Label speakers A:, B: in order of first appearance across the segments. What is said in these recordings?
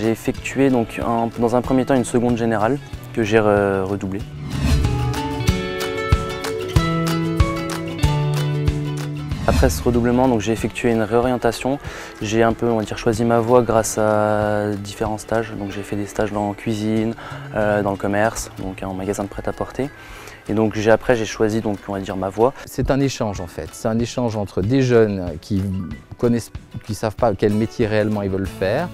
A: j'ai effectué donc, dans un premier temps une seconde générale que j'ai redoublée. Après ce redoublement, j'ai effectué une réorientation. J'ai un peu, on va dire, choisi ma voie grâce à différents stages. Donc j'ai fait des stages dans la cuisine, dans le commerce, donc en magasin de prêt-à-porter. Et donc après j'ai choisi donc, on va dire, ma voie.
B: C'est un échange en fait. C'est un échange entre des jeunes qui ne savent pas quel métier réellement ils veulent faire.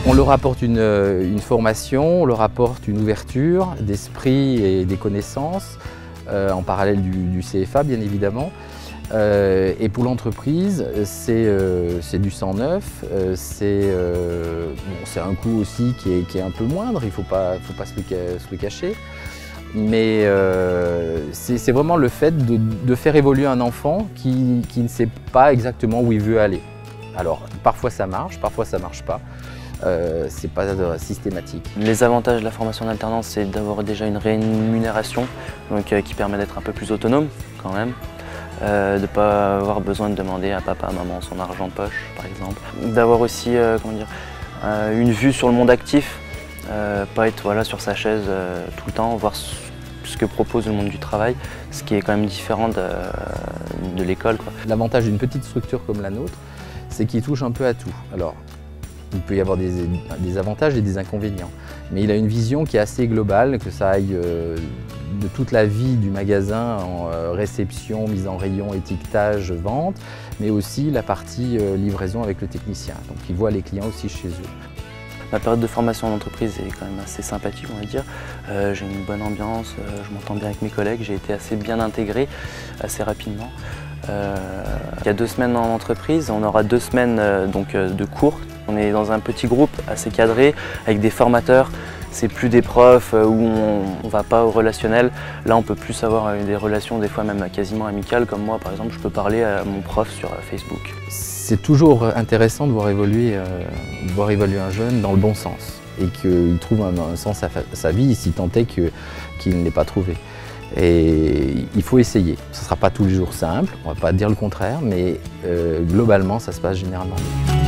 B: On leur apporte une formation, on leur apporte une ouverture d'esprit et des connaissances, en parallèle du CFA bien évidemment. Et pour l'entreprise, c'est du sang neuf, c'est un coût aussi qui est un peu moindre, il ne faut pas se le cacher. Mais c'est vraiment le fait de faire évoluer un enfant qui ne sait pas exactement où il veut aller. Alors parfois ça marche, parfois ça ne marche pas. C'est pas systématique.
A: Les avantages de la formation en alternance, c'est d'avoir déjà une rémunération qui permet d'être un peu plus autonome quand même. De ne pas avoir besoin de demander à papa, maman son argent de poche par exemple. D'avoir aussi une vue sur le monde actif, pas être sur sa chaise tout le temps, voir ce que propose le monde du travail, ce qui est quand même différent de l'école.
B: L'avantage d'une petite structure comme la nôtre, c'est qu'il touche un peu à tout. Alors, il peut y avoir des avantages et des inconvénients, mais il a une vision qui est assez globale, que ça aille de toute la vie du magasin en réception, mise en rayon, étiquetage, vente, mais aussi la partie livraison avec le technicien. Donc il voit les clients aussi chez eux.
A: Ma période de formation en entreprise est quand même assez sympathique, on va dire. J'ai une bonne ambiance, je m'entends bien avec mes collègues, j'ai été assez bien intégré assez rapidement. Il y a 2 semaines en entreprise, on aura 2 semaines de cours. On est dans un petit groupe assez cadré avec des formateurs. C'est plus des profs où on ne va pas au relationnel. Là, on peut plus avoir des relations, des fois même quasiment amicales. Comme moi, par exemple, je peux parler à mon prof sur Facebook.
B: C'est toujours intéressant de voir évoluer un jeune dans le bon sens et qu'il trouve un sens à sa vie, si tant est qu'il ne l'ait pas trouvé. Et il faut essayer. Ce ne sera pas tous les jours simple, on ne va pas dire le contraire, mais globalement, ça se passe généralement bien.